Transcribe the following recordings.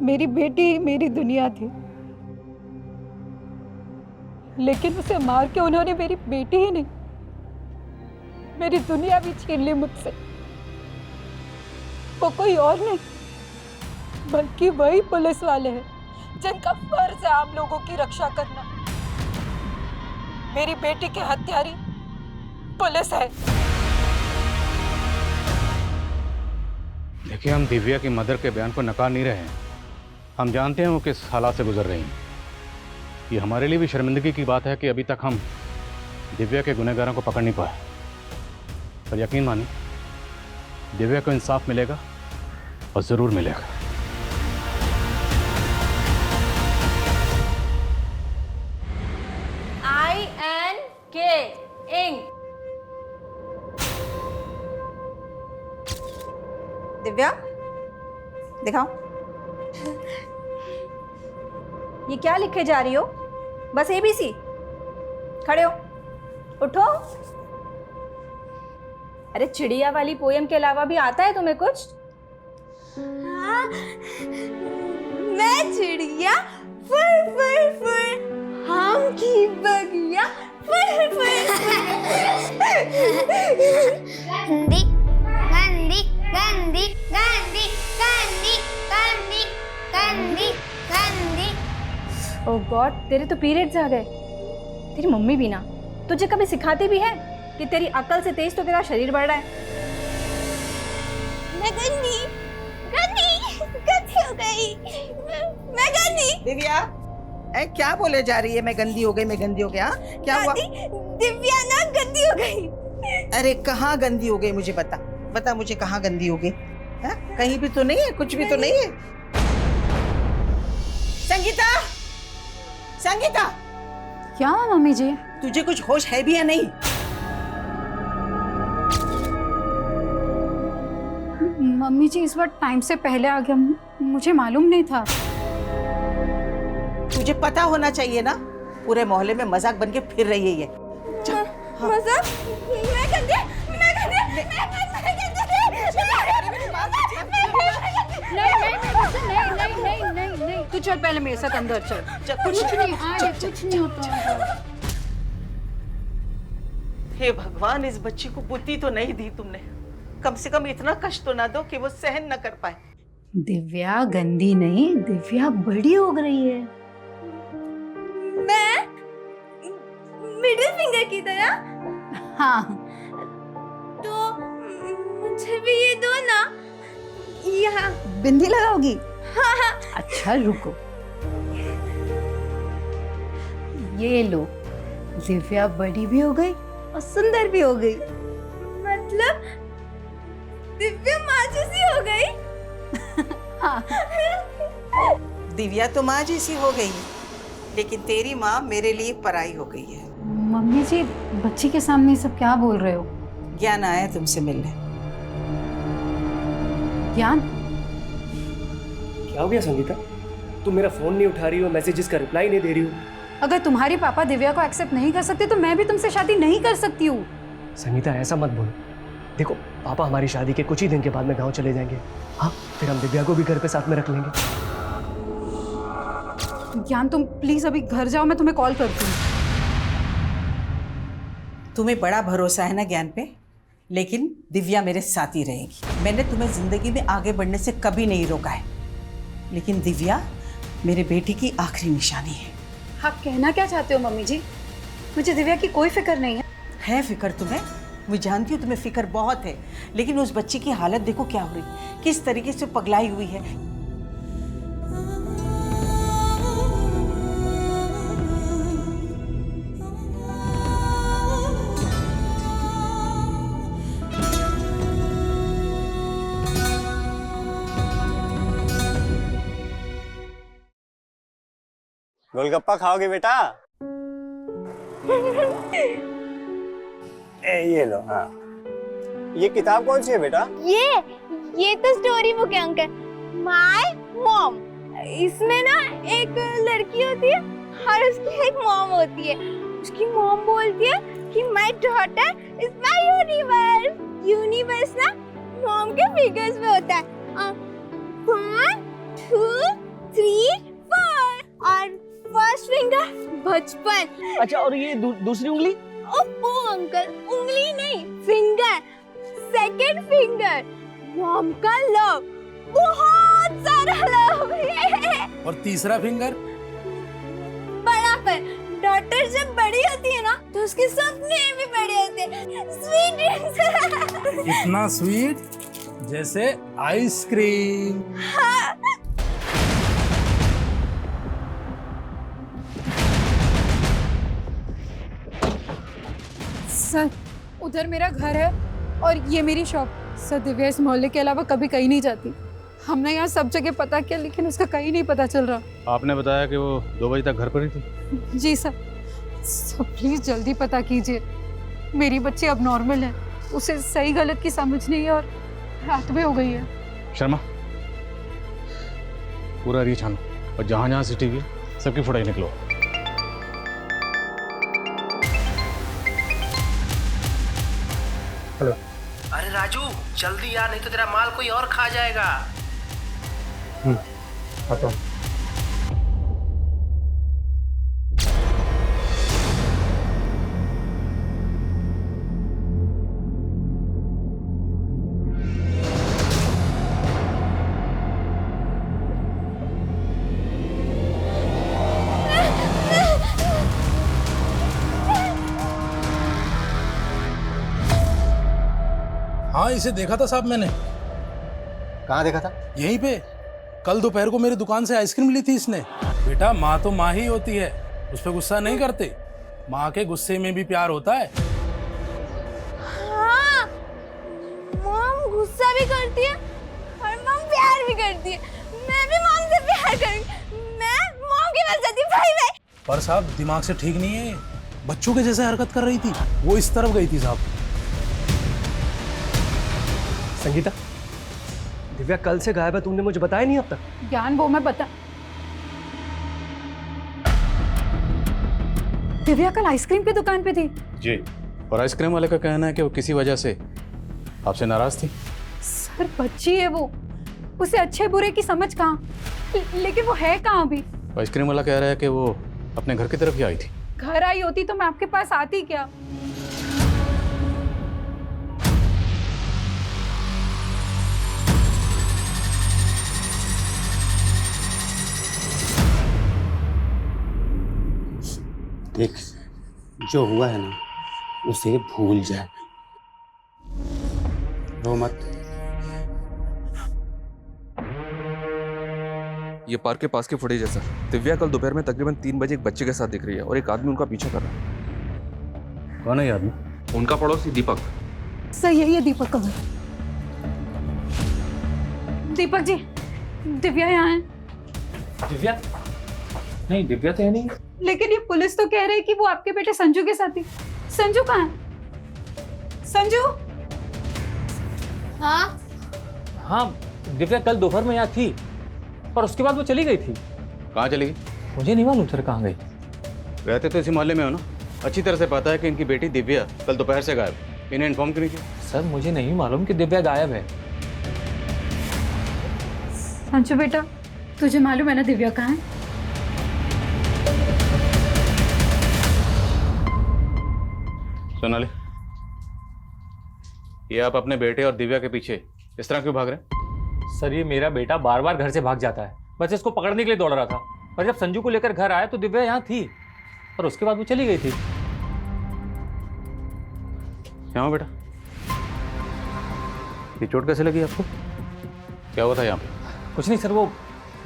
मेरी बेटी ही मेरी दुनिया थी, लेकिन उसे मार के उन्होंने मेरी बेटी ही नहीं, मेरी दुनिया भी छीन ली मुझसे। वो कोई और नहीं बल्कि वही पुलिस वाले हैं जिनका फर्ज है आप लोगों की रक्षा करना। मेरी बेटी के हत्यारी पुलिस है। देखिए, हम दिव्या की मदर के बयान को नकार नहीं रहे हैं। हम जानते हैं वो किस हालात से गुजर रही हैं। ये हमारे लिए भी शर्मिंदगी की बात है कि अभी तक हम दिव्या के गुनहगारों को पकड़ नहीं पाए। पर यकीन मानिए, दिव्या को इंसाफ मिलेगा और जरूर मिलेगा। INK ink. दिव्या, दिखाओ। ये क्या लिखे जा रही हो? बस ABC? खड़े हो, उठो। अरे चिड़िया वाली पोयम के अलावा भी आता है तुम्हें कुछ? हाँ, मैं चिड़िया फुर फुर फुर, हम की बगिया फुर फुर। गंदी गंदी गंदी गंदी गंदी गंदी गंदी गंदी। ओह गॉड, तेरे तो पीरियड्स आ गए। तेरी मम्मी भी ना तुझे कभी सिखाती भी है कि तेरी अकल से तेज तो तेरा शरीर बढ़ रहा है। मैं गंदी गंदी गंदी हो गई। मैं गंदी। दिव्या, क्या बोले जा रही है? मैं गंदी हो गई, मैं गंदी हो गया? क्या हुआ? दिव्या ना गंदी हो गई। अरे कहाँ गंदी हो गई? मुझे बता, बता मुझे कहाँ गंदी हो गई? कहीं भी तो नहीं है, कुछ भी तो नहीं है। संगीता, संगीता, क्या हुआ मम्मी जी? तुझे कुछ होश है भी या नहीं? मम्मी जी इस बार टाइम से पहले आ गया, मुझे मालूम नहीं था। तुझे पता होना चाहिए ना, पूरे मोहल्ले में मजाक बन के फिर रही है ये। मजाक? मैं गंदी, मैं गंदी, मैं नहीं, तू चल पहले मेरे साथ अंदर चल। कुछ नहीं होता। हे भगवान, इस बच्ची को बुद्धि तो नहीं दी तुमने। कम से कम इतना कष्ट तो ना दो कि वो सहन न कर पाए। दिव्या गंदी नहीं, दिव्या बड़ी हो रही है। मैं मिडिल फिंगर की तरह? हाँ, तो मुझे भी ये दो ना। यहाँ बिंदी लगाओगी? हाँ। अच्छा रुको, ये लो। दिव्या बड़ी भी हो गई और सुंदर भी हो गई। मतलब दिव्या माँ जैसी हो गई? दिव्या तो माँ जैसी हो गई, लेकिन तेरी माँ मेरे लिए पराई हो गई है। मम्मी जी, बच्ची के सामने ये सब क्या बोल रहे हो? ज्ञान आया तुमसे मिलने। ज्ञान? क्या हो गया संगीता? तुम मेरा फोन नहीं उठा रही हो, मैसेजेस का रिप्लाई नहीं दे रही हो। अगर तुम्हारे पापा दिव्या को एक्सेप्ट नहीं कर सकते तो मैं भी तुमसे शादी नहीं कर सकती हूँ। संगीता ऐसा मत बोलो। देखो, पापा हमारी शादी के कुछ ही दिन के बाद में गांव चले जाएंगे। हाँ, फिर हम दिव्या को भी घर पे साथ में रख लेंगे। ज्ञान, तुम प्लीज अभी घर जाओ, मैं तुम्हें कॉल करती हूँ। तुम्हें बड़ा भरोसा है ना ज्ञान पे, लेकिन दिव्या मेरे साथ ही रहेगी। मैंने तुम्हें जिंदगी में आगे बढ़ने से कभी नहीं रोका है, लेकिन दिव्या मेरे बेटी की आखिरी निशानी है। आप कहना क्या चाहते हो मम्मी जी? मुझे दिव्या की कोई फिक्र नहीं है। है फिक्र तुम्हें? मैं जानती हूँ तुम्हें फिक्र बहुत है, लेकिन उस बच्ची की हालत देखो क्या हो रही, किस तरीके से पगलाई हुई है। गोलगप्पा खाओगे बेटा? ये लो। हाँ, ये किताब कौन सी है बेटा? ये तो स्टोरी बुक है अंकल, माय मॉम। इसमें ना एक लड़की होती है और उसकी एक मॉम होती है। उसकी मॉम बोलती है कि my daughter is my universe. Universe ना मॉम के फिगर्स में होता है। 1 2 3 4 और फर्स्ट फिंगर बचपन। अच्छा, और ये दूसरी उंगली? ओप्पो अंकल, उंगली नहीं, फिंगर, सेकंड फिंगर। मॉम का लव, बहुत सारा लव। और तीसरा फिंगर? बड़ा पर डॉटर जब बड़ी होती है ना तो उसके सपने भी बड़े होते हैं। Sweet dreams. इतना स्वीट जैसे आइसक्रीम। सर, उधर मेरा घर है और ये मेरी शॉप। सर, दिव्या इस मोहल्ले के अलावा कभी कहीं नहीं जाती। हमने यहाँ सब जगह पता किया लेकिन उसका कहीं नहीं पता चल रहा। आपने बताया कि वो 2 बजे तक घर पर ही थी? जी सर। सर प्लीज जल्दी पता कीजिए। मेरी बच्ची अब नॉर्मल है, उसे सही गलत की समझ नहीं है और रात में हो गई है। शर्मा, पूरा एरिया छानो और जहाँ जहाँ सीसीटीवी है सबकी फुटेज निकलो। अरे राजू, जल्दी यार, नहीं तो तेरा माल कोई और खा जाएगा। आता हूँ। हाँ, इसे देखा था साहब मैंने। कहाँ देखा था? यहीं पे। कल दोपहर को मेरी दुकान से आइसक्रीम ली थी इसने। बेटा, माँ तो माँ ही होती है, उस पर गुस्सा नहीं करते। माँ के गुस्से में भी प्यार होता है। हाँ, मॉम गुस्सा भी करती है और मॉम प्यार भी करती है। मैं भी मॉम से प्यार करूंगी। मैं मॉम के पास जाती हूँ। भाई भाई। पर साहब दिमाग से ठीक नहीं है, बच्चों के जैसे हरकत कर रही थी। वो इस तरफ गई थी साहब। संगीता, दिव्या कल से गायब है, तुमने मुझे बताया नहीं अब तक। ज्ञान, वो मैं बता। दिव्या कल आइसक्रीम की दुकान पे थी। जी, और आइसक्रीम वाले का कहना है कि वो किसी वजह से आपसे नाराज थी। सर बच्ची है वो, उसे अच्छे बुरे की समझ कहाँ। लेकिन वो है कहाँ अभी? आइसक्रीम वाला कह रहा है कि वो अपने घर की तरफ ही आई थी। घर आई होती तो मैं आपके पास आती क्या? देख, जो हुआ है ना उसे भूल जाए, रो मत। ये पार्क के पास की फुटेज है सर। दिव्या कल दोपहर में तकरीबन 3 बजे एक बच्चे के साथ दिख रही है और एक आदमी उनका पीछा कर रहा है। कौन है ये आदमी? उनका पड़ोसी दीपक। सर यही है दीपक का घर। दीपक जी, दिव्या यहाँ है। दिव्या? नहीं, दिव्या तो है नहीं। लेकिन ये पुलिस तो कह रही है कि वो आपके बेटे संजू के साथ थी। संजू कहाँ है? संजू? हाँ हाँ, दिव्या कल दोपहर में यहाँ थी पर उसके बाद वो चली गई थी। कहाँ चली गई? मुझे नहीं मालूम सर कहाँ गई। रहते तो इसी मोहल्ले में हो ना, अच्छी तरह से पता है कि इनकी बेटी दिव्या कल दोपहर से गायब। इन्हें इन्फॉर्म क्यों नहीं किया? सर मुझे नहीं मालूम कि दिव्या गायब है। संजू बेटा, तुझे मालूम है ना दिव्या कहाँ है? सोनाली, ये आप अपने बेटे और दिव्या के पीछे इस तरह क्यों भाग रहे हैं? सर ये मेरा बेटा बार बार घर से भाग जाता है, बस इसको पकड़ने के लिए दौड़ रहा था। पर जब संजू को लेकर घर आया तो दिव्या यहाँ थी और उसके बाद वो चली गई थी। क्या हुआ बेटा? ये चोट कैसे लगी आपको? क्या हुआ था यहाँ पे? कुछ नहीं सर, वो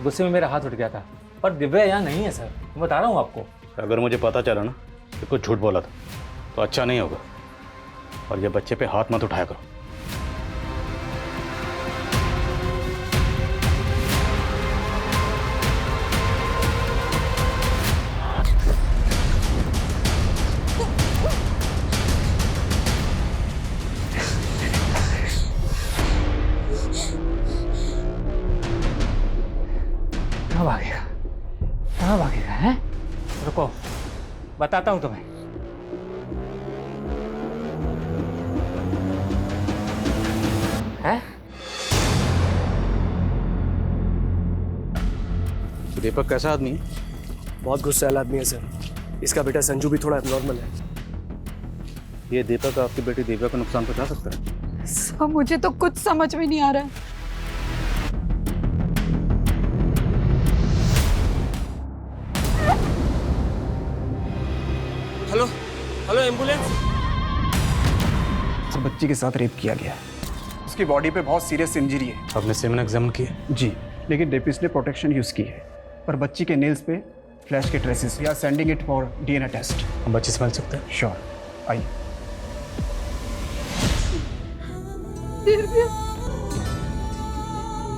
गुस्से में मेरा हाथ उठ गया था। पर दिव्या यहाँ नहीं है सर, मैं बता रहा हूँ आपको। अगर मुझे पता चला ना कि कुछ झूठ बोला था तो अच्छा नहीं होगा। और ये बच्चे पे हाथ मत उठाया करो। कहाँ भागेगा? कहाँ भागेगा है? रुको, बताता हूँ तुम्हें। है? दीपक कैसा आदमी है? बहुत गुस्सैल आदमी है सर। इसका बेटा संजू भी थोड़ा एबनॉर्मल है। ये दीपक आपकी बेटी दिव्या को नुकसान पहुंचा सकता है? सर मुझे तो कुछ समझ में नहीं आ रहा है। Hello hello ambulance. सर बच्ची के साथ रेप किया गया है। उसकी बॉडी पे बहुत सीरियस इंजरी है। आपने सेवन एग्जामिन किया? जी, लेकिन रेपिस्ट ने प्रोटेक्शन यूज की है, पर बच्ची के नेल्स पे फ्लैश के traces. We are sending it for DNA test. हम बच्ची समझ सकते हैं? श्योर, आइए। दिव्या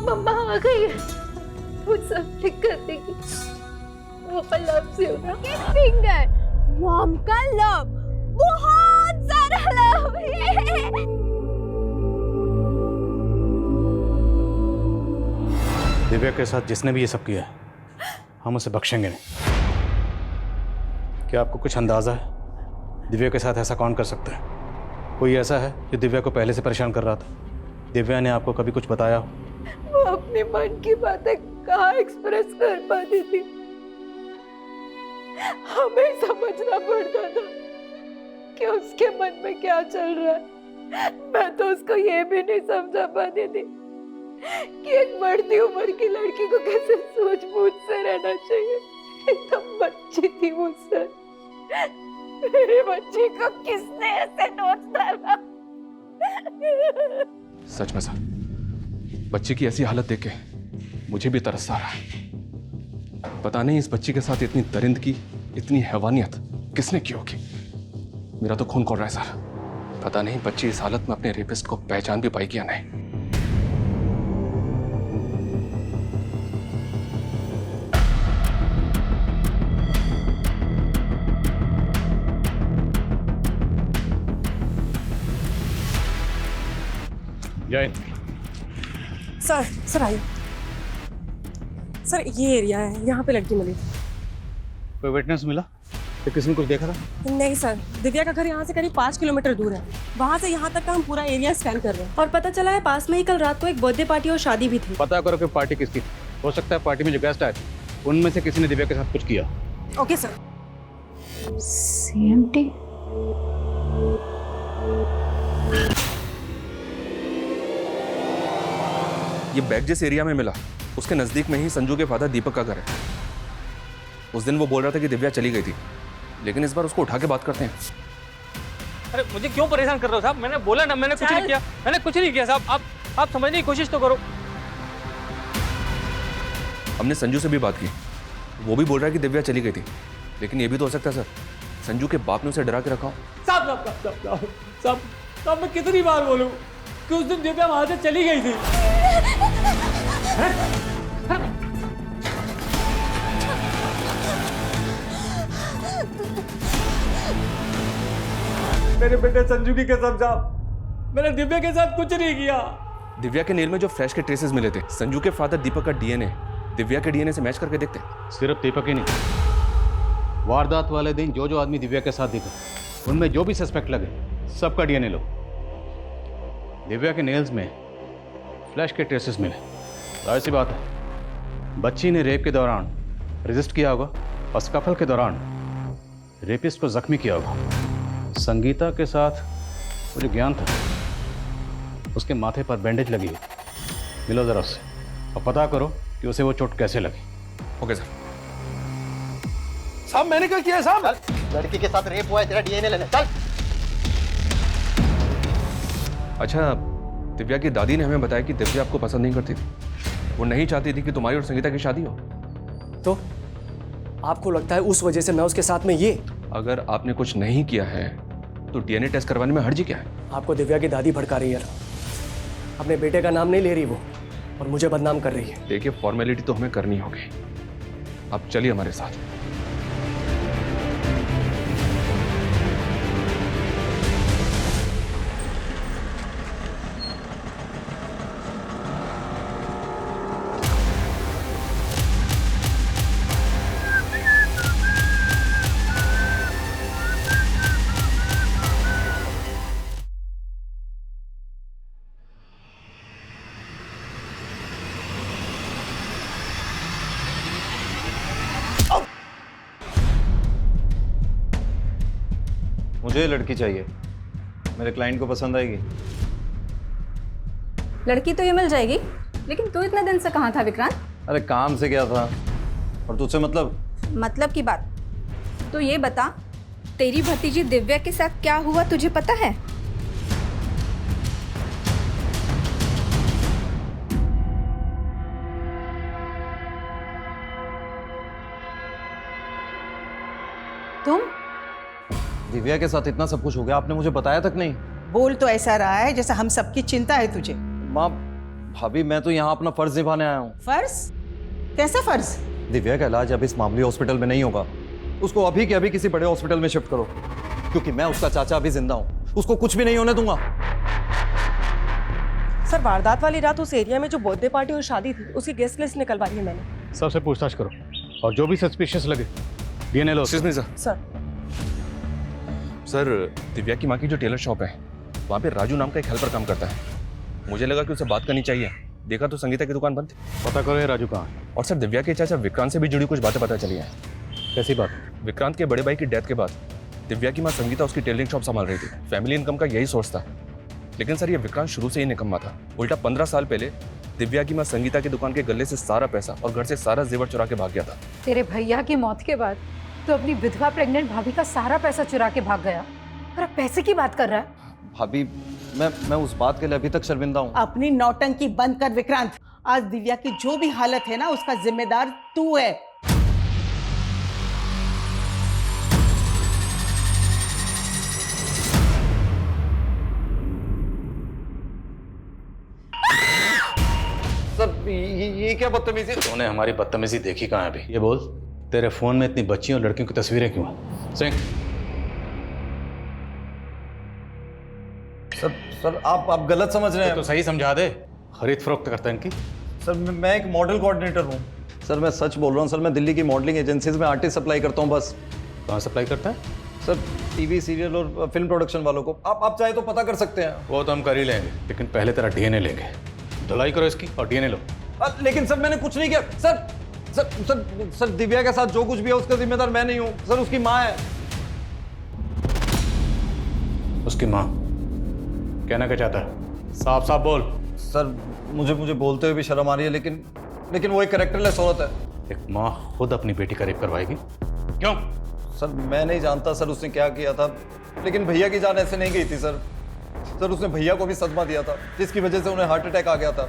मम्मा आ गई है, वो सब ठीक कर देगी। वो लव से होना फिंगर मॉम का लव, बहुत सारा लव है। दिव्या के साथ जिसने भी ये सब किया है, हम उसे बख्शेंगे नहीं। क्या आपको कुछ अंदाजा है दिव्या के साथ ऐसा कौन कर सकता है? कोई ऐसा है जो दिव्या को पहले से परेशान कर रहा था? दिव्या ने आपको कभी कुछ बताया? वो अपने मन की बातें कहाँ एक्सप्रेस कर पाती थी, हमें समझना पड़ता था कि उसके मन में क्या चल रहा है। मैं तो उसको ये भी नहीं समझा पाती थी कि एक बढ़ती उम्र की लड़की को कैसे सूझबूझ से रहना चाहिए। एकदम बच्ची थी मुझसे। मेरे बच्ची को किसने ऐसे नोच डाला? सच में सर, बच्ची की ऐसी हालत देख के मुझे भी तरस आ रहा है। पता नहीं इस बच्ची के साथ इतनी दरिंदगी, इतनी हैवानियत किसने की होगी। मेरा तो खून खौल रहा है सर। पता नहीं बच्ची इस हालत में अपने रेपिस्ट को पहचान भी पाएगी या नहीं। जय सर आइए। सर ये एरिया है, यहाँ पे लड़की मिली। कोई विटनेस मिला? तो किसी ने कुछ देखा था? नहीं सर, दिव्या का घर यहाँ से करीब 5 किलोमीटर दूर है। वहाँ से यहाँ तक का हम पूरा एरिया स्कैन कर रहे हैं और पता चला है पास में ही कल रात को एक बर्थडे पार्टी और शादी भी थी। पता करो कि पार्टी किसकी थी। हो सकता है पार्टी में जो गेस्ट आए थे उनमें से किसी ने दिव्या के साथ कुछ किया। Okay sir. CMT ये बैग जिस एरिया में मिला उसके नजदीक में ही संजू के फादर दीपक का घर है। उस दिन वो बोल रहा था कि दिव्या चली गई थी, लेकिन इस बार उसको उठा के बात करते हैं। अरे मुझे क्यों परेशान कर रहे हो साहब? मैंने बोला ना, मैंने कुछ नहीं किया। मैंने कुछ नहीं किया साहब। आप समझने की कोशिश तो करो। हमने संजू से भी बात की, वो भी बोल रहा है कि दिव्या चली गई थी, लेकिन ये भी तो हो सकता है सर संजू के बाप ने उसे डरा के रखा हो। साहब मैं कितनी बार बोलूं कि उस दिन दिव्या वहां से चली गई थी। मेरे बेटे संजू की कसम साहब, मैंने दिव्या के साथ कुछ नहीं किया। दिव्या के नेल में जो फ्लैश के ट्रेसेस मिले थे, संजू के फादर दीपक का डीएनए दिव्या के डीएनए से मैच करके देखते। सिर्फ दीपक ही नहीं, वारदात वाले दिन जो आदमी दिव्या के साथ दिखा उनमें जो भी सस्पेक्ट लगे सबका डीएनए लो। दिव्या के नेल्स में फ्लैश के ट्रेसेस मिले। जाहिर सी बात है बच्ची ने रेप के दौरान रेजिस्ट किया होगा और स्कफल के दौरान रेपिस्ट को जख्मी किया होगा। संगीता के साथ वो जो ज्ञान था उसके माथे पर बैंडेज लगी है। मिलो जरा उससे और पता करो कि उसे वो चोट कैसे लगी। Okay sir. साहब मैंने क्या किया है साहब? लड़की के साथ रेप हुआ है, तेरा डीएनए लेने चल। अच्छा, दिव्या की दादी ने हमें बताया कि दिव्या आपको पसंद नहीं करती थी। वो नहीं चाहती थी कि तुम्हारी और संगीता की शादी हो। तो आपको लगता है उस वजह से मैं उसके साथ में ये? अगर आपने कुछ नहीं किया है तो डीएनए टेस्ट करवाने में हर्जी क्या है? आपको दिव्या की दादी भड़का रही है। अपने बेटे का नाम नहीं ले रही वो, और मुझे बदनाम कर रही है। देखिए फॉर्मेलिटी तो हमें करनी होगी। आप चलिए हमारे साथ। मुझे लड़की चाहिए, मेरे क्लाइंट को पसंद आएगी। लड़की तो ये मिल जाएगी, लेकिन तू इतने दिन से कहाँ था विक्रांत? अरे काम से क्या था, और तुझसे मतलब की बात तो ये बता, तेरी भतीजी दिव्या के साथ क्या हुआ तुझे पता है? तुम? दिव्या के साथ इतना सब कुछ हो गया, आपने मुझे बताया तक नहीं। बोल तो ऐसा रहा है जैसा हम सबकी चिंता है तुझे। माँ, भाभी मैं तो यहाँ अपना फर्ज निभाने आया हूँ। फर्ज? कैसा फर्ज? दिव्या का इलाज अब इस मामूली हॉस्पिटल में नहीं होगा, उसको अभी के अभी किसी बड़े हॉस्पिटल में शिफ्ट करो, क्योंकि मैं उसका चाचा अभी जिंदा हूँ, उसको कुछ भी नहीं होने दूंगा। सर, वारदात वाली रात उस एरिया में जो बर्थडे पार्टी और शादी थी, उसकी गेस्ट लिस्ट निकलवाई है मैंने। सबसे पूछताछ करो और जो भी सस्पिशियस लगे डीएनए लो। सर सर, दिव्या की माँ की जो टेलर शॉप है, वहाँ पे राजू नाम का एक हेल्पर काम करता है। मुझे लगा कि उससे बात करनी चाहिए, देखा तो संगीता की दुकान बंद थी। पता करो ये राजू कहाँ है। और सर, दिव्या के चाचा विक्रांत से भी जुड़ी कुछ बातें पता चली हैं। कैसी बात? विक्रांत के बड़े भाई की डेथ के बाद दिव्या की माँ संगीता उसकी टेलरिंग शॉप संभाल रही थी। फैमिली इनकम का यही सोर्स था, लेकिन सर ये विक्रांत शुरू से ही निकम्मा था। उल्टा 15 साल पहले दिव्या की माँ संगीता की दुकान के गले से सारा पैसा और घर से सारा जेवर चुरा के भाग गया था। तेरे भैया की मौत के बाद तो अपनी विधवा प्रेग्नेंट भाभी का सारा पैसा चुरा के भाग गया, और अब पैसे की बात कर रहा है। भाभी मैं उस बात के लिए अभी तक शर्मिंदा हूँ। अपनी नौटंकी बंद कर विक्रांत। आज दिव्या की जो भी हालत है ना, उसका जिम्मेदार तू है। सर ये क्या बदतमीजी? तूने हमारी बदतमीजी देखी कहाँ है अभी? ये बोल, तेरे फोन में इतनी बच्चियों और लड़कियों की तस्वीरें क्यों हैं? सिंह, सर आप गलत समझ रहे हैं। तो सही समझा दे। खरीद फरोख्त करता है इनकी। सर मैं एक मॉडल कोऑर्डिनेटर हूँ। सर मैं सच बोल रहा हूँ सर, मैं दिल्ली की मॉडलिंग एजेंसीज में आर्टिस्ट सप्लाई करता हूँ बस। कहाँ सप्लाई करता है? सर टीवी सीरियल और फिल्म प्रोडक्शन वालों को। आप चाहे तो पता कर सकते हैं। वो तो हम कर ही लेंगे, लेकिन पहले तेरा डीएनए लेंगे। धुलाई करो इसकी और डीएनए लो। लेकिन सर मैंने कुछ नहीं किया। Sir sir sir sir Divya के साथ जो कुछ भी है उसका जिम्मेदार मैं नहीं हूँ सर, उसकी माँ है। उसकी माँ? कहना क्या चाहता है? साफ साफ बोल। सर मुझे बोलते हुए भी शर्म आ रही है, लेकिन वो एक कैरेक्टरलेस औरत है। एक माँ खुद अपनी बेटी का रेप करवाएगी? क्यों? सर मैं नहीं जानता सर उसने क्या किया था, लेकिन भैया की जान ऐसे नहीं गई थी सर। उसने भैया को भी सदमा दिया था, जिसकी वजह से उन्हें हार्ट अटैक आ गया था।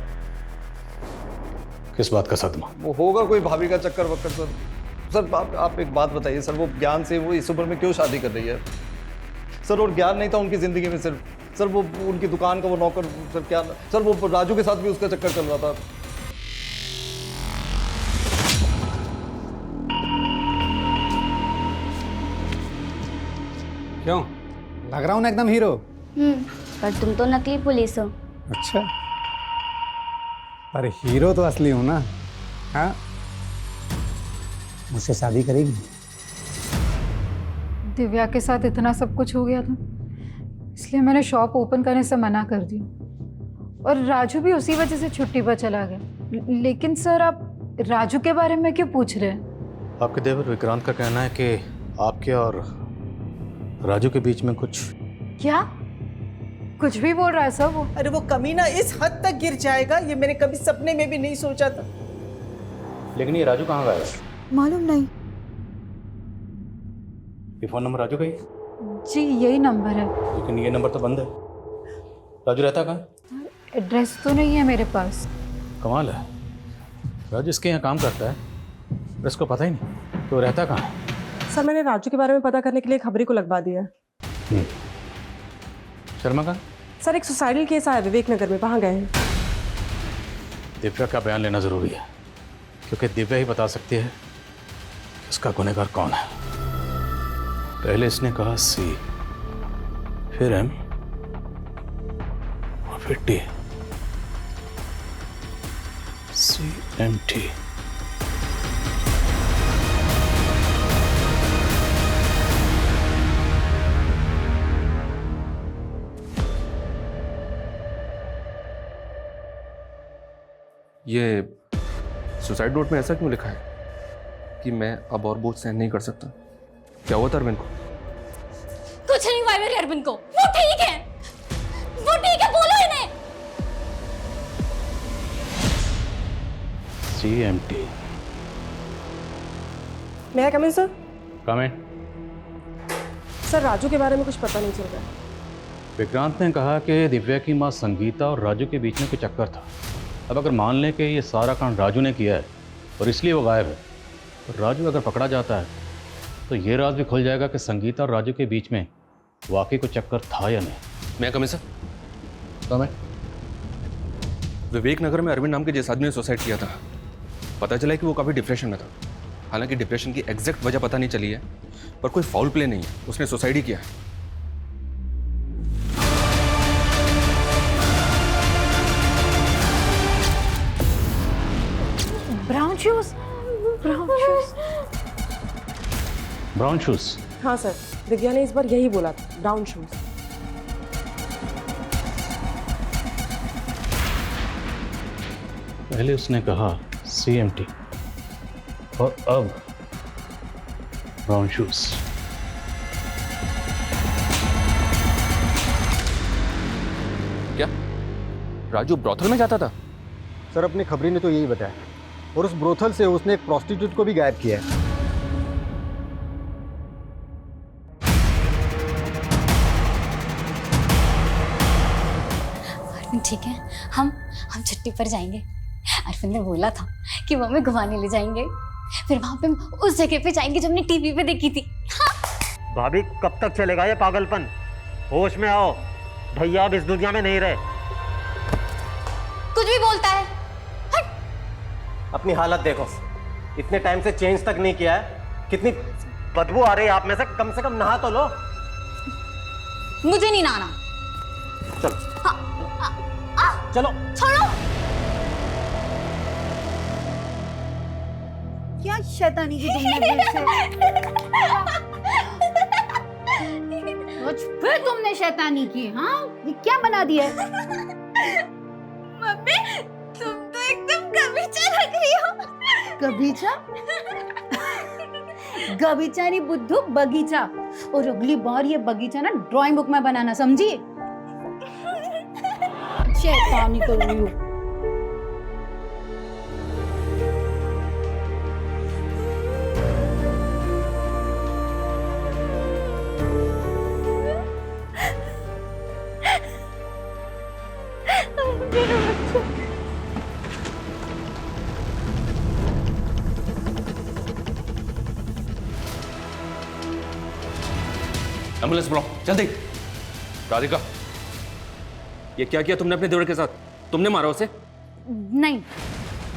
किस बात का सदमा? वो होगा कोई भाभी का चक्कर वक्कर सर। सर आप एक बात बताइए सर, वो ज्ञान से वो इस उम्र में क्यों शादी कर रही है सर? और ज्ञान नहीं था उनकी जिंदगी में सिर्फ सर, वो उनकी दुकान का वो नौकर सर, क्या सर वो राजू के साथ भी उसका चक्कर चल रहा था। क्यों लग रहा हूँ ना एकदम हीरो? पर तुम तो नकली पुलिस हो। अच्छा, पर हीरो तो असली हूँ ना। हाँ, मुझसे शादी करेगी? दिव्या के साथ इतना सब कुछ हो गया था, इसलिए मैंने शॉप ओपन करने से मना कर दिया, और राजू भी उसी वजह से छुट्टी पर चला गया। लेकिन सर आप राजू के बारे में क्यों पूछ रहे हैं? आपके देवर विक्रांत का कहना है कि आपके और राजू के बीच में कुछ। क्या कुछ भी बोल रहा है सर वो? अरे वो कमीना इस हद तक गिर जाएगा ये मैंने कभी सपने में भी नहीं सोचा था। लेकिन ये राजू कहाँ गया है? मालूम नहीं। ये फोन नंबर राजू का ही? जी यही नंबर है। लेकिन ये नंबर तो बंद है। राजू रहता कहाँ? एड्रेस तो नहीं है मेरे पास। कमाल है, राजू इसके यहाँ काम करता है, एड्रेस को पता ही नहीं, तो रहता कहाँ? सर मैंने राजू के बारे में पता करने के लिए खबरी को लगवा दिया। शर्मा कहाँ? सर एक सुसाइडल केस आया विवेक नगर में, वहाँ गए हैं। दिव्या का बयान लेना जरूरी है, क्योंकि दिव्या ही बता सकती है कि उसका गुनहगार कौन है। पहले इसने कहा सी, फिर एम, और फिर टी। CMT। ये सुसाइड नोट में ऐसा क्यों लिखा है कि मैं अब और बोझ सहन नहीं कर सकता? क्या हुआ था अरविंद को? कुछ नहीं हुआ है मेरे अरविंद को। वो ठीक है, वो ठीक है, बोलो इन्हें। CMT। मैं कम इन सर? कम इन। सर राजू के बारे में कुछ पता नहीं चल रहा है। विक्रांत ने कहा कि दिव्या की मां संगीता और राजू के बीच में कोई चक्कर था। अब अगर मान लें कि ये सारा कांड राजू ने किया है और इसलिए वो गायब है, तो राजू अगर पकड़ा जाता है तो ये राज भी खुल जाएगा कि संगीता और राजू के बीच में वाकई कोई चक्कर था या नहीं। मैं कम सर? कम है। विवेक नगर में अरविंद नाम के जिस आदमी ने सुसाइड किया था, पता चला कि वो काफ़ी डिप्रेशन में था। हालांकि डिप्रेशन की एग्जैक्ट वजह पता नहीं चली है, पर कोई फाउल प्ले नहीं है, उसने सुसाइड ही किया है। Brown shoes, brown shoes, brown shoes. हाँ सर, दिव्या ने इस बार यही बोला था, ब्राउन शूज। पहले उसने कहा CMT और अब ब्राउन शूज। क्या राजू ब्रोथल में जाता था? सर अपनी खबरी ने तो यही बताया, और उस ब्रोथल से उसने एक प्रोस्टिट्यूट को भी गायब किया है। ठीक है, हम छुट्टी पर जाएंगे। अरविंद ने बोला था कि वो हमें घुमाने ले जाएंगे, फिर वहां पे उस जगह पे जाएंगे जो हमने टीवी पे देखी थी। भाभी कब तक चलेगा ये पागलपन? होश में आओ, भैया अब इस दुनिया में नहीं रहे। कुछ भी बोलता है। अपनी हालत देखो, इतने टाइम से चेंज तक नहीं किया है, कितनी बदबू आ रही है आप में से कम नहा तो लो। मुझे नहीं नहाना। चलो चलो छोड़ो। क्या शैतानी की तुमने फिर से? फिर तुमने शैतानी की? हाँ, ये क्या बना दिया है? मम्मी, तुम तो एकदम गबीचा लग रही हो। गबीचा? गबीचा नहीं बुद्धू, बगीचा। और अगली बार ये बगीचा ना ड्राइंग बुक में बनाना, समझी? शैतानी कर रही हो। एम्बुलेंस बुलाओ जल्दी। राधिका, ये क्या किया तुमने अपने देवर के साथ? तुमने मारा उसे? नहीं,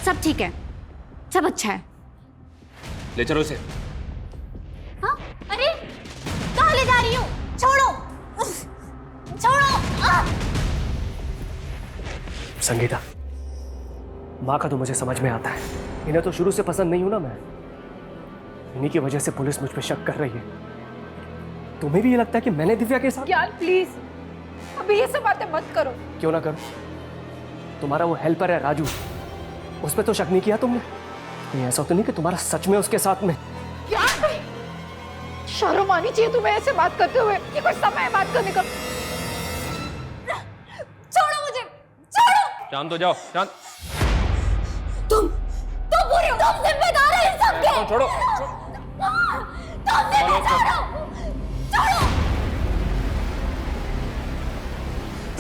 सब ठीक है, सब अच्छा है। ले चलो उसे। हाँ? अरे कहाँ ले जा रही हो? छोड़ो, छोड़ो। संगीता, माँ का तो मुझे समझ में आता है, इन्हें तो शुरू से पसंद नहीं हूं ना मैं। इन्हीं की वजह से पुलिस मुझ पर शक कर रही है। तुम्हें भी ये लगता है कि मैंने दिव्या के साथ? ज्ञान प्लीज, अभी ये सब बातें मत करो। क्यों ना करो? तुम्हारा वो हेल्पर है राजू, उस पर तो शक नहीं किया तुमने? कहीं ऐसा तो नहीं कि तुम्हारा सच में उसके साथ में? ज्ञान, शर्म आनी चाहिए तुम्हें ऐसे बात करते हुए। ये कोई समय है बात करने का? छोड़ो मुझे, छोड़ो। शांत हो जाओ, शांत। तुम बुरे हो, तुम जिम्मेदार हो इन सब के। छोड़ो, तुम जिम्मेदार हो। छोड़ो।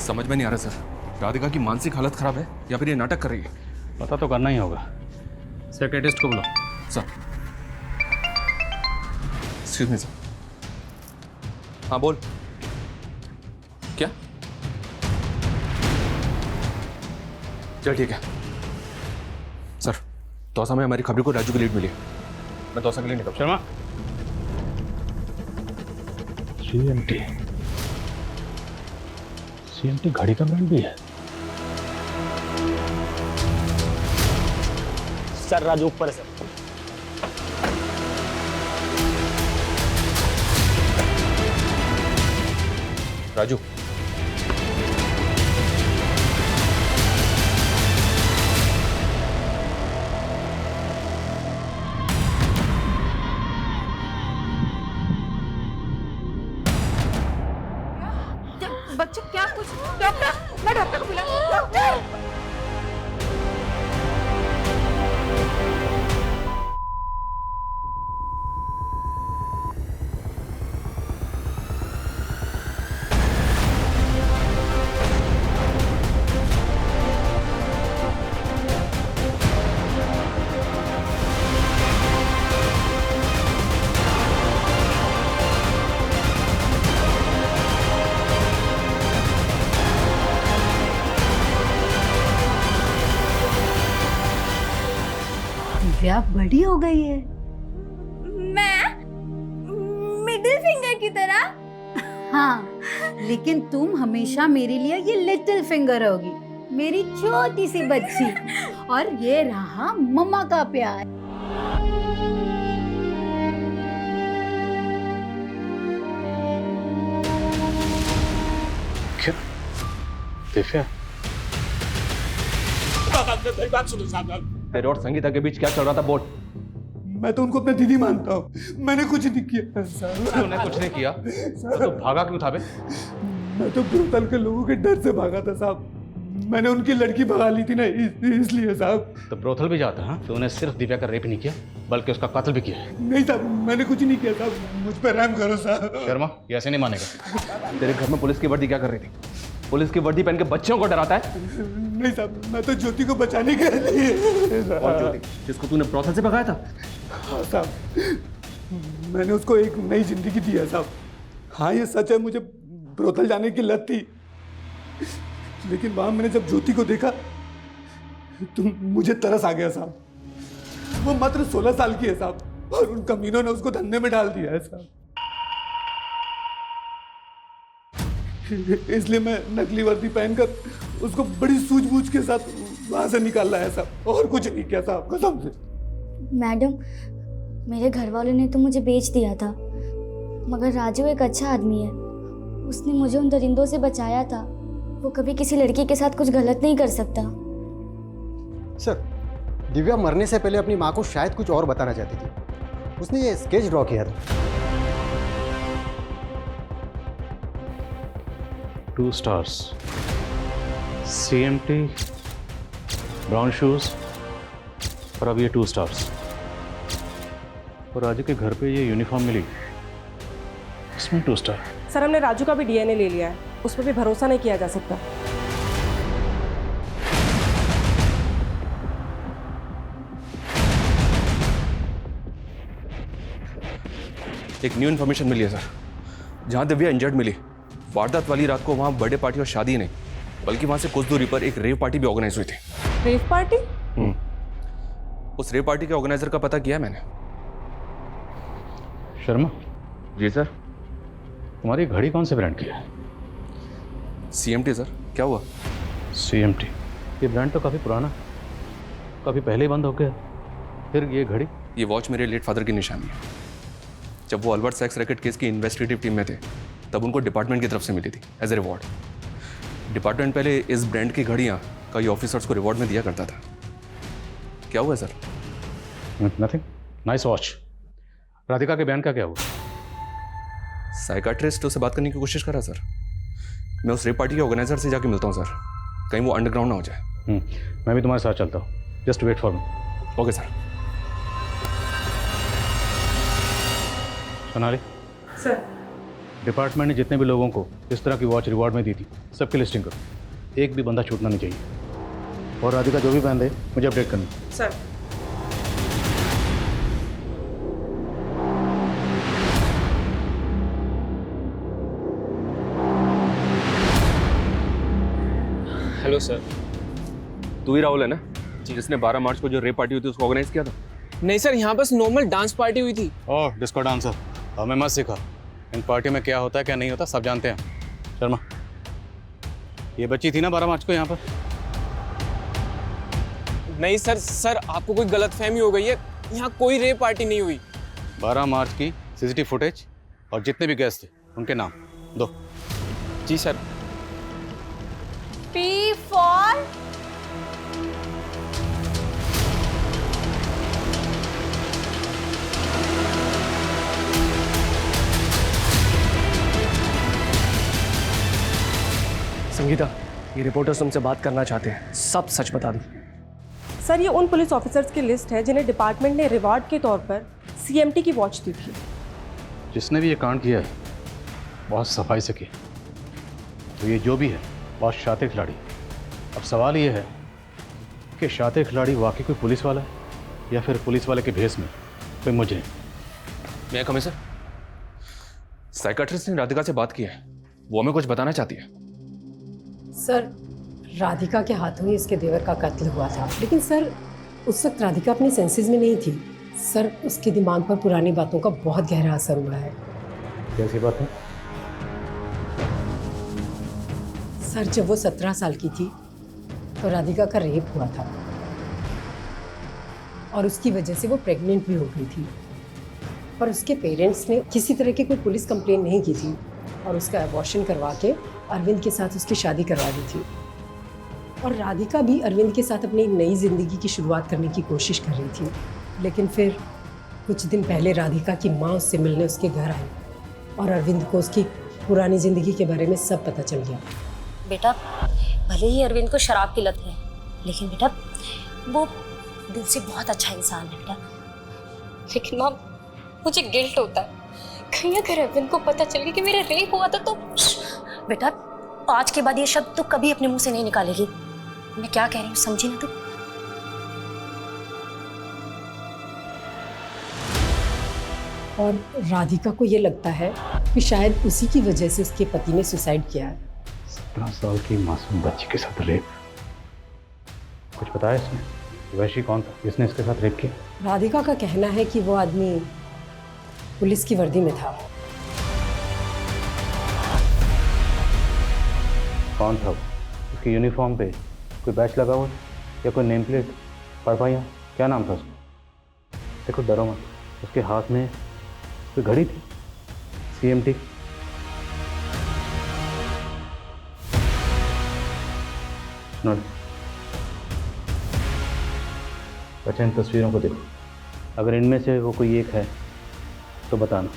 समझ में नहीं आ रहा सर, राधिका की मानसिक हालत खराब है या फिर ये नाटक कर रही है? पता तो करना ही होगा। सेक्रेटरिस्ट को बुलाओ। सर। Excuse me sir. हाँ बोल। क्या? चल ठीक है सर, तौसा में हमारी खबरी को राजू की लीड मिली है। मैं तौसा के लिए निकल। शर्मा, CMT घड़ी का ब्रांड भी है। सर राजू ऊपर है सर। राजू, दिव्या बड़ी हो गई है। मैं मिडिल फिंगर की तरह? हाँ, लेकिन तुम हमेशा मेरे लिए ये लिटिल फिंगर होगी, मेरी छोटी सी बच्ची। और ये रहा मम्मा का प्यार। क्या दिव्या? तेरे और संगीता के बीच क्या चल रहा था बोल? मैं तो उनको अपना दीदी मानता हूँ, मैंने कुछ नहीं किया सर। तूने कुछ नहीं किया तो भागा क्यों था बे? मैं तो ब्रोथल के लोगों के डर से भागा था साहब। मैंने उनकी लड़की भगा ली थी ना, इसलिए साहब। तो ब्रोथल भी जाता है? तो उन्हें सिर्फ दिव्या का रेप नहीं किया बल्कि उसका कत्ल भी किया है। नहीं साहब, मैंने कुछ नहीं किया साहब, मुझ पर रहम करो साहब। शर्मा ये ऐसे नहीं मानेगा। तेरे घर में पुलिस की वर्दी क्या कर रही थी? पुलिस की वर्दी पहन के बच्चों को डराता है? नहीं साहब, मैं तो ज्योति को बचाने के लिए। और ज्योति जिसको तूने ब्रोथल से भगाया था? हाँ साहब, मैंने उसको एक नई जिंदगी दी है साहब। हाँ ये सच है, मुझे ब्रोथल जाने की लत थी, लेकिन वहां मैंने जब ज्योति को देखा तो मुझे तरस आ गया साहब। वो मात्र 16 साल की है साहब, और उन कमीनों ने उसको धंधे में डाल दिया है साहब। इसलिए मैं नकली वर्दी पहनकर उसको बड़ी सूझबूझ के साथ वहां से निकाला है साहब, और कुछ नहीं किया साहब, कसम से। मैडम, मेरे घर वालों ने तो मुझे बेच दिया था, मगर राजू एक अच्छा आदमी है। उसने मुझे उन दरिंदों से बचाया था। वो कभी किसी लड़की के साथ कुछ गलत नहीं कर सकता। सर, दिव्या मरने से पहले अपनी माँ को शायद कुछ और बताना चाहती थी। उसने ये स्केच ड्रॉ किया था। 2 stars, CMT, ब्राउन शूज, और अब ये 2 stars। और राजू के घर पे ये यूनिफॉर्म मिली, इसमें 2 स्टार। सर हमने राजू का भी डीएनए ले लिया है, उस पर भी भरोसा नहीं किया जा सकता। एक न्यू इन्फॉर्मेशन मिली है सर। जहां दिव्या इंजर्ड मिली, वारदात वाली रात को वहां बर्थडे पार्टी और शादी नहीं, बल्कि वहां से कुछ दूरी पर एक रेव पार्टी भी ऑर्गेनाइज हुई थी। Rave party? उस रेव पार्टी के ऑर्गेनाइजर का पता किया मैंने। शर्मा जी सर। तुम्हारी घड़ी कौन से ब्रांड की है? CMT sir. क्या हुआ? CMT ये ब्रांड तो काफ़ी पुराना, काफ़ी पहले ही बंद हो गया, फिर ये घड़ी? ये वॉच मेरे लेट फादर की निशानी है। जब वो अल्बर्ट सेक्स रैकेट केस की इन्वेस्टिगेटिव टीम में थे, तब उनको डिपार्टमेंट की तरफ से मिली थी एज ए रिवॉर्ड। डिपार्टमेंट पहले इस ब्रांड की घड़ियाँ कई ऑफिसर्स को रिवॉर्ड में दिया करता था। क्या हुआ sir? Nothing. Nice watch. Radhika के बयान का क्या हुआ? साइकाट्रिस्ट उससे बात करने की कोशिश कर रहा सर। मैं उस रेप पार्टी के ऑर्गेनाइजर से जाके मिलता हूँ सर, कहीं वो अंडरग्राउंड ना हो जाए। मैं भी तुम्हारे साथ चलता हूँ। Just wait for me. Okay sir. Sonali sir, department ने जितने भी लोगों को इस तरह की वॉच रिवॉर्ड में दी थी, सबकी लिस्टिंग करो। एक भी बंदा छूटना नहीं चाहिए। और राधिका जो भी पहन दे मुझे अपडेट करनी। सर। Hello sir. तू ही राहुल है ना जिसने 12 मार्च को जो रेप पार्टी हुई थी उसको ऑर्गेनाइज किया था? नहीं सर, यहाँ बस नॉर्मल डांस पार्टी हुई थी। ओह, डिस्को डांसर। हमें मत सिखा। इन पार्टी में क्या होता है क्या नहीं होता सब जानते हैं। शर्मा, ये बच्ची थी ना 12 मार्च को यहाँ पर? नहीं सर, सर आपको कोई गलतफहमी हो गई है, यहाँ कोई रेप पार्टी नहीं हुई। 12 मार्च की CCTV फुटेज और जितने भी गेस्ट थे उनके नाम दो। जी सर। P for संगीता, ये रिपोर्टर्स तुमसे बात करना चाहते हैं, सब सच बता दो। सर ये उन पुलिस ऑफिसर्स की लिस्ट है जिन्हें डिपार्टमेंट ने रिवॉर्ड के तौर पर CMT की वॉच दी थी। जिसने भी ये कांड किया है बहुत सफाई से किया, तो ये जो भी है बहुत शातिर खिलाड़ी। अब सवाल ये है कि शातिर खिलाड़ी वाकई कोई पुलिस वाला है या फिर पुलिस वाले के भेस में कोई मुजरिम। मैं कमी सर, साइकाट्रिस्ट ने राधिका से बात की है, वो हमें कुछ बताना चाहती है। सर, राधिका के हाथों ही इसके देवर का कत्ल हुआ था, लेकिन सर उस वक्त राधिका अपनी सेंसेस में नहीं थी सर। उसके दिमाग पर पुरानी बातों का बहुत गहरा असर हुआ है। कैसी बात है? सर जब वो 17 साल की थी तो राधिका का रेप हुआ था और उसकी वजह से वो प्रेग्नेंट भी हो गई थी। पर उसके पेरेंट्स ने किसी तरह की कोई पुलिस कंप्लेन नहीं की थी और उसका अबॉर्शन करवा के अरविंद के साथ उसकी शादी करवा दी थी। और राधिका भी अरविंद के साथ अपनी नई जिंदगी की शुरुआत करने की कोशिश कर रही थी। लेकिन फिर कुछ दिन पहले राधिका की माँ उससे मिलने उसके घर आई और अरविंद को उसकी पुरानी जिंदगी के बारे में सब पता चल गया। बेटा भले ही अरविंद को शराब की लत है, लेकिन बेटा वो दिल से बहुत अच्छा इंसान है बेटा। लेकिन माँ मुझे गिल्ट होता है, कहीं अगर अरविंद को पता चल गया कि मेरा रेप हुआ था तो बेटा आज के बाद ये शब्द तो कभी अपने मुंह से नहीं निकालेगी। मैं क्या कह रही हूँ समझी ना तू? और राधिका को ये लगता है कि शायद उसी की वजह से उसके पति ने सुसाइड किया है। 17 साल की मासूम बच्ची के साथ रेप। कुछ बताया इसने? वैशी कौन था जिसने इसके साथ रेप किया? राधिका का कहना है कि वो आदमी पुलिस की वर्दी में था। कौन था वो? उसकी यूनिफॉर्म पे कोई बैच लगा हुआ या कोई नेम प्लेट पढ़ पाया? क्या नाम था उसका? देखो डरो मत, उसके हाथ में कोई घड़ी थी, CMT। अच्छा इन तस्वीरों को देखो, अगर इनमें से वो कोई एक है तो बताना।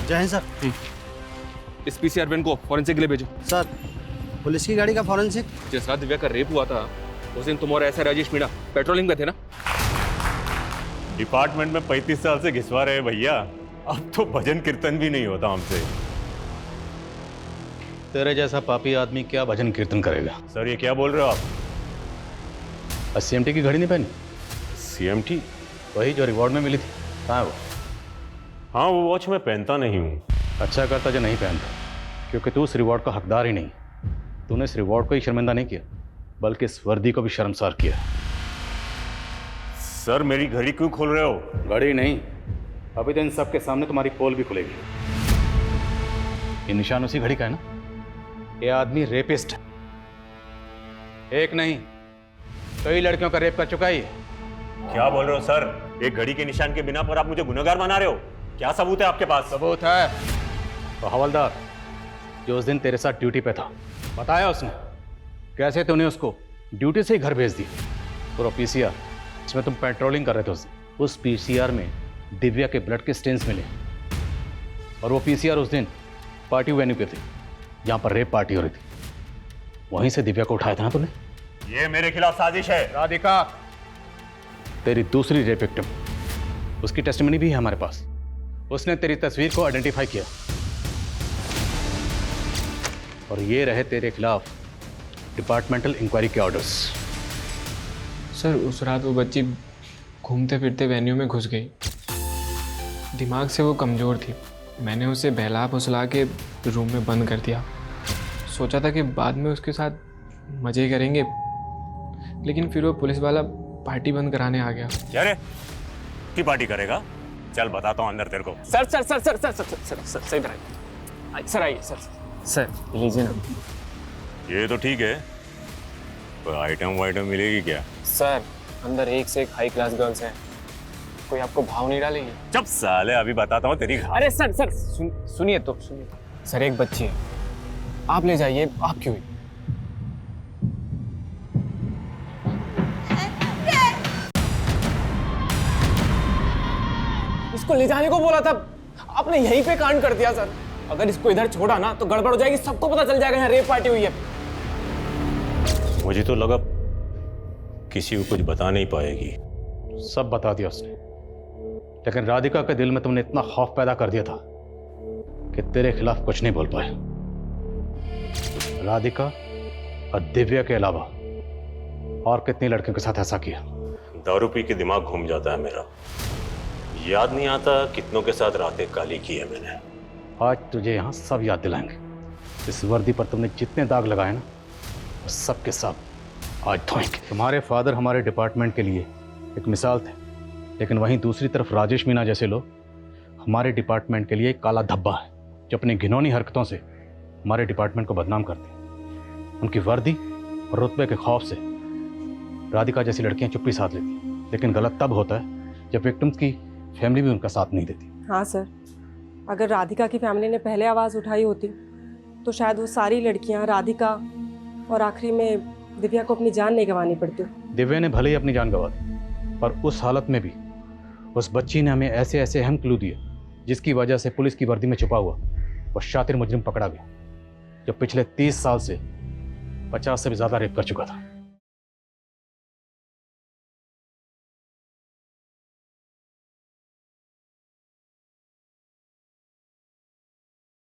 जय हिंद सर। इस PC अरविंद को फॉरेंसिक के लिए भेजो। सर पुलिस की गाड़ी का फॉरेंसिक? जिस रात दिव्या का रेप हुआ था उस दिन तुम और ऐसा राजेश मीणा पेट्रोलिंग में थे ना? डिपार्टमेंट में 35 साल से घिसवा रहे भैया, अब तो भजन कीर्तन भी नहीं होता हमसे। तेरे जैसा पापी आदमी क्या भजन कीर्तन करेगा? सर ये क्या बोल रहे हो आप? CMT की घड़ी नहीं पहनी? CMT? वही जो रिवॉर्ड में मिली थी, कहाँ है वो? हाँ वो वॉच मैं पहनता नहीं हूँ। अच्छा करता जो नहीं पहनता, क्योंकि तू उस रिवॉर्ड का हकदार ही नहीं। तूने इस रिवॉर्ड को ही शर्मिंदा नहीं किया बल्कि इस वर्दी को भी शर्मसार किया। सर मेरी घड़ी क्यों खोल रहे हो? घड़ी नहीं, अभी तो इन सबके सामने तुम्हारी पोल भी खुलेगी। ये निशान उसी घड़ी का है ना? ये आदमी रेपिस्ट है, एक नहीं कई लड़कियों का रेप कर चुका है। क्या बोल रहे हो सर? एक घड़ी के निशान के बिना पर आप मुझे गुनहगार बना रहे हो? क्या सबूत है आपके पास? सबूत है। तो हवलदार जो उस दिन तेरे साथ ड्यूटी पे था, बताया उसने कैसे तूने उसको ड्यूटी से ही घर भेज दिया? पूरा PCR जिसमें तुम पेट्रोलिंग कर रहे थे उस PCR में दिव्या के ब्लड के स्टेन्स मिले और वो PCR उस दिन पार्टी वेन्यू पे थे जहां पर रेप पार्टी हो रही थी। वहीं से दिव्या को उठाया था ना तूने? ये मेरे खिलाफ साजिश है। राधिका तेरी दूसरी रेप विक्टिम, उसकी टेस्टिमनी भी है हमारे पास। उसने तेरी तस्वीर को आइडेंटिफाई किया और ये रहे तेरे खिलाफ डिपार्टमेंटल इंक्वायरी के ऑर्डर्स। सर उस रात वो बच्ची घूमते फिरते वेन्यू में घुस गई। दिमाग से वो कमज़ोर थी। मैंने उसे बहला फुसला के रूम में बंद कर दिया। सोचा था कि बाद में उसके साथ मज़े करेंगे, लेकिन फिर वो पुलिस वाला पार्टी बंद कराने आ गया। क्या रे? की पार्टी करेगा? चल बताता हूँ अंदर तेरे को। Sir sir sir sir sir sir sir sir sir इधर आइए। सर आइए सर। सर लीजिए ना। ये तो ठीक है, पर आइटम वाइटम मिलेगी क्या? सर अंदर एक से एक हाई क्लास गर्ल्स हैं, कोई आपको भाव नहीं डालेगी? जब साले अभी बताता हूँ तेरी। अरे सर सर सुनिए तो सुनिए। सर एक बच्ची है, आप ले जाइए। आप क्यों? इसको ले जाने को बोला था, आपने यहीं पे कांड कर दिया सर। अगर इसको इधर छोड़ा ना तो गड़बड़ हो जाएगी, सबको पता चल जाएगा यहाँ रेप पार्टी हुई है। मुझे तो लगा किसी को कुछ बता नहीं पाएगी। सब बता दिया उसने, लेकिन राधिका के दिल में तुमने इतना खौफ पैदा कर दिया था कि तेरे खिलाफ कुछ नहीं बोल पाए। राधिका और दिव्या के अलावा और कितनी लड़कियों के साथ ऐसा किया? दारू पी के दिमाग घूम जाता है मेरा, याद नहीं आता कितनों के साथ रातें काली की है मैंने। आज तुझे यहाँ सब याद दिलाएंगे। इस वर्दी पर तुमने जितने दाग लगाए ना, वो सब के सब आज धोएंगे। तुम्हारे फादर हमारे डिपार्टमेंट के लिए एक मिसाल थे, लेकिन वहीं दूसरी तरफ राजेश मीना जैसे लोग हमारे डिपार्टमेंट के लिए एक काला धब्बा है, जो अपनी घिनौनी हरकतों से हमारे डिपार्टमेंट को बदनाम करते हैं। उनकी वर्दी और रुतबे के खौफ से राधिका जैसी लड़कियां चुप्पी साध लेती हैं, लेकिन गलत तब होता है जब विक्टिम्स की फैमिली भी उनका साथ नहीं देती। हाँ सर, अगर राधिका की फैमिली ने पहले आवाज़ उठाई होती तो शायद वो सारी लड़कियां राधिका और आखिरी में दिव्या को अपनी जान नहीं गंवानी पड़ती। दिव्या ने भले ही अपनी जान गंवा दी, पर उस हालत में भी उस बच्ची ने हमें ऐसे ऐसे अहम क्लू दिए जिसकी वजह से पुलिस की वर्दी में छुपा हुआ वो शातिर मुजरिम पकड़ा गया, जो पिछले 30 साल से 50 से भी ज़्यादा रेप कर चुका था।